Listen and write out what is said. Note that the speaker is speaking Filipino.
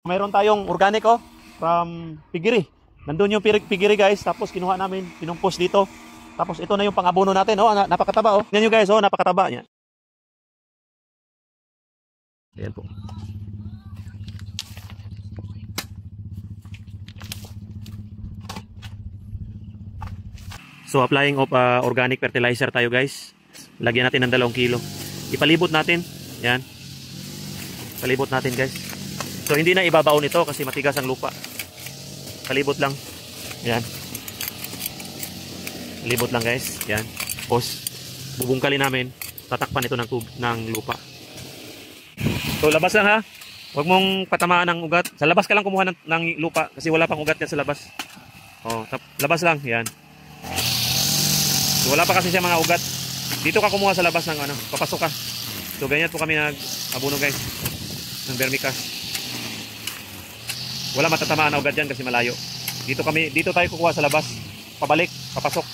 Mayroon tayong organic oh, from Pigiri. Nandun yung Pigiri guys, tapos kinuha namin, pinumpos dito. Tapos ito na yung pang-abono natin, oh, napakataba oh. Tingnan nyo guys, oh, napakataba niya. Ayan po. So applying of organic fertilizer tayo guys. Lagyan natin ng 2 kilo. Ipalibot natin. Yan. Palibot natin guys. So hindi na ibabaon ito kasi matigas ang lupa. Palibot lang. Yan. Palibot lang guys. Yan. Tapos bubungkalin namin. Tatakpan ito ng lupa. So labas lang ha. Huwag mong patamaan ng ugat. Sa labas ka lang kumuha ng lupa kasi wala pang ugat yan sa labas. Oh, labas lang. Yan. So, wala pa kasi siya mga ugat. Dito ka kumuha sa labas ng ano, papasok ka. So ganyan po kami nag-abono guys ng vermicast. Wala matatamaan na ugat diyan kasi malayo. Dito tayo kukuha sa labas. Pabalik, papasok.